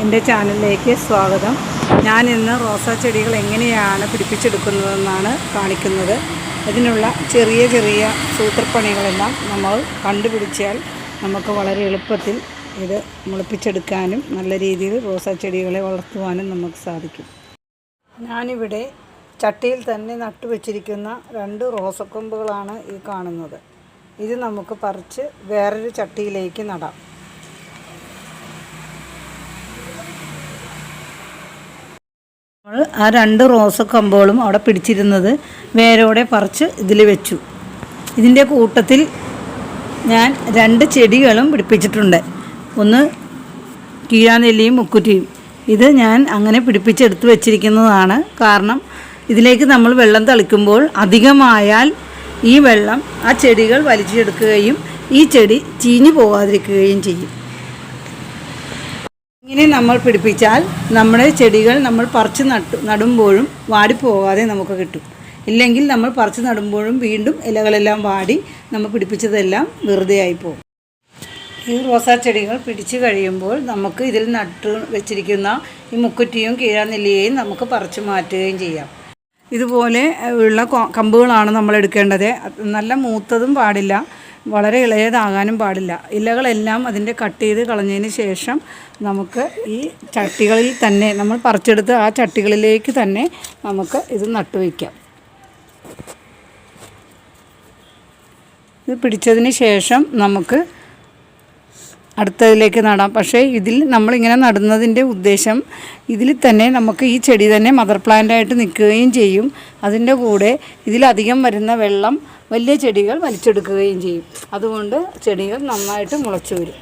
എൻ്റെ ചാനലിലേക്ക് സ്വാഗതം. ഞാൻ ഇന്ന് റോസാ ചെടികൾ എങ്ങനെയാണ് പിടിപ്പിച്ചെടുക്കുന്നതെന്നാണ് കാണിക്കുന്നത്. ഇതിനുള്ള ചെറിയ ചെറിയ സൂത്രപ്പണികളെല്ലാം നമ്മൾ കണ്ടുപിടിച്ചാൽ നമുക്ക് വളരെ എളുപ്പത്തിൽ ഇത് മുളപ്പിച്ചെടുക്കാനും നല്ല രീതിയിൽ റോസാ ചെടികളെ വളർത്തുവാനും നമുക്ക് സാധിക്കും. ഞാനിവിടെ ചട്ടിയിൽ തന്നെ നട്ടുവെച്ചിരിക്കുന്ന 2 റോസക്കൊമ്പുകളാണ് ഈ കാണുന്നത്. ഇത് നമുക്ക് പറിച്ച് വേറൊരു ചട്ടിയിലേക്ക് നടാം. നമ്മൾ ആ 2 റോസക്കൊമ്പുകളും അവിടെ പിടിച്ചിരുന്നത് വേരോടെ പറിച്ച് ഇതിൽ വെച്ചു. ഇതിൻ്റെ കൂട്ടത്തിൽ ഞാൻ 2 ചെടികളും പിടിപ്പിച്ചിട്ടുണ്ട്. ഒന്ന് കീഴാനെല്ലിയും മുക്കുറ്റിയും. ഇത് ഞാൻ അങ്ങനെ പിടിപ്പിച്ചെടുത്ത് വെച്ചിരിക്കുന്നതാണ്. കാരണം ഇതിലേക്ക് നമ്മൾ വെള്ളം തളിക്കുമ്പോൾ അധികമായാൽ ഈ വെള്ളം ആ ചെടികൾ വലിച്ചെടുക്കുകയും ഈ ചെടി ചീഞ്ഞു പോകാതിരിക്കുകയും ചെയ്യും. ഇങ്ങനെ നമ്മൾ പിടിപ്പിച്ചാൽ നമ്മുടെ ചെടികൾ നമ്മൾ പറിച്ച് നടുമ്പോഴും വാടിപ്പോകാതെ നമുക്ക് കിട്ടും. ഇല്ലെങ്കിൽ നമ്മൾ പറിച്ച് നടുമ്പോഴും വീണ്ടും ഇലകളെല്ലാം വാടി നമ്മൾ പിടിപ്പിച്ചതെല്ലാം വെറുതെ ആയിപ്പോകും. ഈ റോസാ ചെടികൾ പിടിച്ചു കഴിയുമ്പോൾ നമുക്ക് ഇതിൽ നട്ടു വെച്ചിരിക്കുന്ന ഈ മുക്കുറ്റിയും കീഴാനെല്ലിയെയും നമുക്ക് പറിച്ചു മാറ്റുകയും ചെയ്യാം. ഇതുപോലെ ഉള്ള കമ്പുകളാണ് നമ്മൾ എടുക്കേണ്ടത്. നല്ല മൂത്തതും പാടില്ല, വളരെ ഇളയതാകാനും പാടില്ല. ഇലകളെല്ലാം അതിൻ്റെ കട്ട് ചെയ്ത് കളഞ്ഞതിന് ശേഷം നമുക്ക് ഈ ചട്ടികളിൽ തന്നെ നമ്മൾ പറിച്ചെടുത്ത് ആ ചട്ടികളിലേക്ക് തന്നെ നമുക്ക് ഇത് നട്ടുവയ്ക്കാം. ഇത് പിടിച്ചതിന് ശേഷം നമുക്ക് അടുത്തതിലേക്ക് നടാം. പക്ഷേ ഇതിൽ നമ്മളിങ്ങനെ നടുന്നതിൻ്റെ ഉദ്ദേശം ഇതിൽ തന്നെ നമുക്ക് ഈ ചെടി തന്നെ മദർ പ്ലാന്റായിട്ട് നിൽക്കുകയും ചെയ്യും. അതിൻ്റെ കൂടെ ഇതിലധികം വരുന്ന വെള്ളം വലിയ ചെടികൾ വലിച്ചെടുക്കുകയും ചെയ്യും. അതുകൊണ്ട് ചെടികൾ നന്നായിട്ട് മുളച്ചു വരും.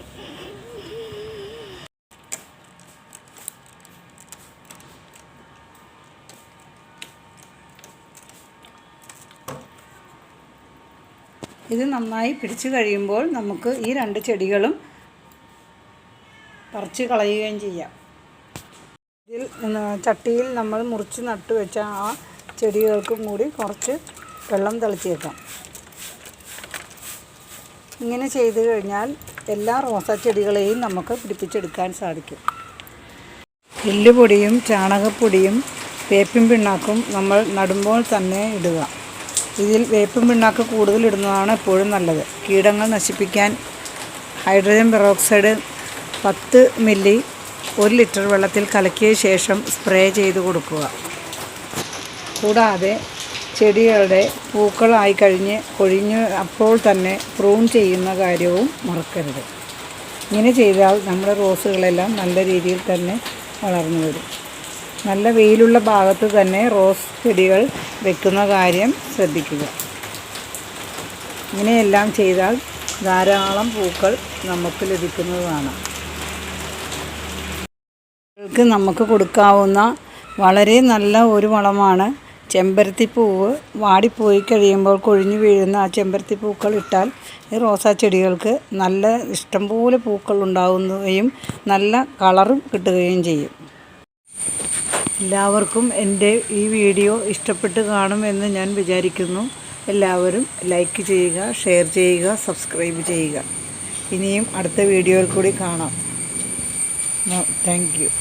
ഇത് നന്നായി പിടിച്ചു കഴിയുമ്പോൾ നമുക്ക് ഈ 2 ചെടികളും പറിച്ച് കളയുകയും ചെയ്യാം. ഇതിൽ ചട്ടിയിൽ നമ്മൾ മുറിച്ച് നട്ടു വെച്ച ആ ചെടികൾക്കും കൂടി കുറച്ച് വെള്ളം തളിച്ചേക്കാം. ഇങ്ങനെ ചെയ്തു കഴിഞ്ഞാൽ എല്ലാ റോസാ ചെടികളെയും നമുക്ക് പിടിപ്പിച്ചെടുക്കാൻ സാധിക്കും. എല്ലുപൊടിയും ചാണകപ്പൊടിയും വേപ്പിൻ പിണ്ണാക്കും നമ്മൾ നടുമ്പോൾ തന്നെ ഇടുക. ഇതിൽ വേപ്പിൻ പിണ്ണാക്ക് കൂടുതൽ ഇടുന്നതാണ് എപ്പോഴും നല്ലത്. കീടങ്ങൾ നശിപ്പിക്കാൻ ഹൈഡ്രജൻ പെറോക്സൈഡ് 10 മില്ലി 1 ലിറ്റർ വെള്ളത്തിൽ കലക്കിയ ശേഷം സ്പ്രേ ചെയ്ത് കൊടുക്കുക. കൂടാതെ ചെടികളുടെ പൂക്കളായി കൊഴിഞ്ഞ് അപ്പോൾ തന്നെ പ്രൂൺ ചെയ്യുന്ന കാര്യവും മറക്കരുത്. ഇങ്ങനെ ചെയ്താൽ നമ്മുടെ റോസുകളെല്ലാം നല്ല രീതിയിൽ തന്നെ വളർന്നു വരും. നല്ല വെയിലുള്ള ഭാഗത്ത് തന്നെ റോസ് ചെടികൾ വെക്കുന്ന കാര്യം ശ്രദ്ധിക്കുക. ഇങ്ങനെയെല്ലാം ചെയ്താൽ ധാരാളം പൂക്കൾ നമുക്ക് ലഭിക്കുന്നതാണ്. നമുക്ക് കൊടുക്കാവുന്ന വളരെ നല്ല ഒരു വളമാണ് ചെമ്പരത്തിപ്പൂവ്. വാടിപ്പോയി കഴിയുമ്പോൾ കൊഴിഞ്ഞു വീഴുന്ന ആ ചെമ്പരത്തിപ്പൂക്കൾ ഇട്ടാൽ ഈ റോസാ ചെടികൾക്ക് നല്ല ഇഷ്ടംപോലെ പൂക്കൾ ഉണ്ടാകുകയും നല്ല കളറും കിട്ടുകയും ചെയ്യും. എല്ലാവർക്കും എൻ്റെ ഈ വീഡിയോ ഇഷ്ടപ്പെട്ട് കാണുമെന്ന് ഞാൻ വിചാരിക്കുന്നു. എല്ലാവരും ലൈക്ക് ചെയ്യുക, ഷെയർ ചെയ്യുക, സബ്സ്ക്രൈബ് ചെയ്യുക. ഇനിയും അടുത്ത വീഡിയോയിൽ കൂടി കാണാം. Thank you.